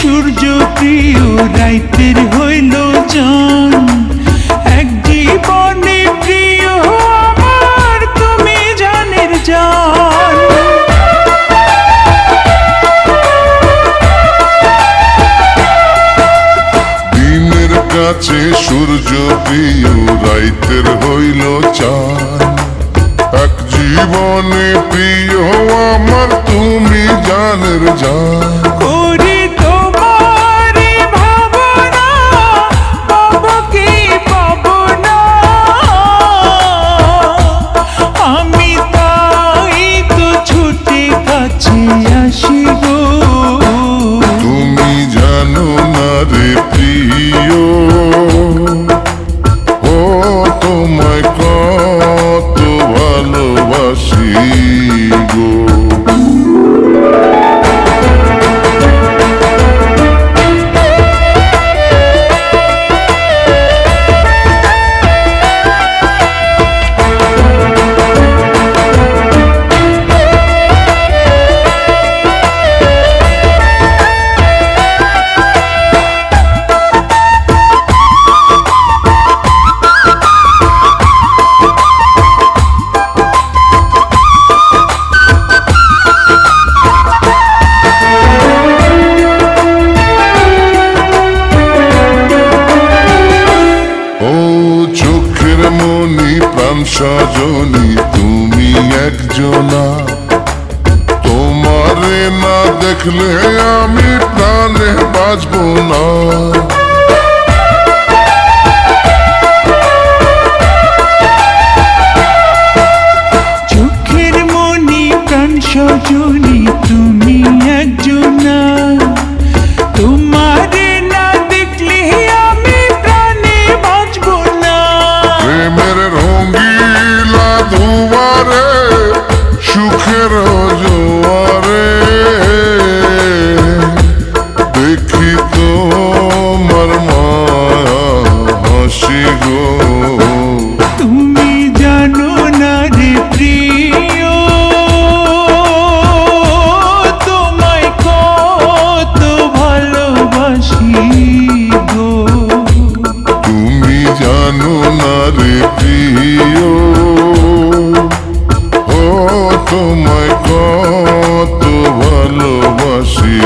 সূর্য প্রিয় রাইতের হইল জান, এক জীবনে প্রিয় আমার তুমি জানের জান। দিনের কাছে সূর্য প্রিয় রাইতের হইল চান, এক জীবনে প্রিয় আমার তুমি জানের জান। করি তোমারি ভাবনা, পাবো কি পাবো না, আমি তাই তো ছুটে কাছে আসি গো। তুমি জানো না রে প্রিয়, ও তোমায় কত ভালোবাসি গো। চোখের মনি প্রাণ সজনী তুমি একজনা, তোমারে না দেখলে আমি প্রাণে বাঁচব না। চোখের মনি প্রাণ সজনী তুমি একজনা, তোমারে না দেখলে আমি প্রাণে বাঁচব না। প্রেমের রঙ্গিলা দুয়ারে সুখের জোয়ারে দেখি তোমার মায়া হাসি গো। তুমি জানো না রে প্রিয়, তোমায় কত ভালোবাসি গো। তুমি জানো না রে প্রিয়, ও তোমায় কত ভালোবাসি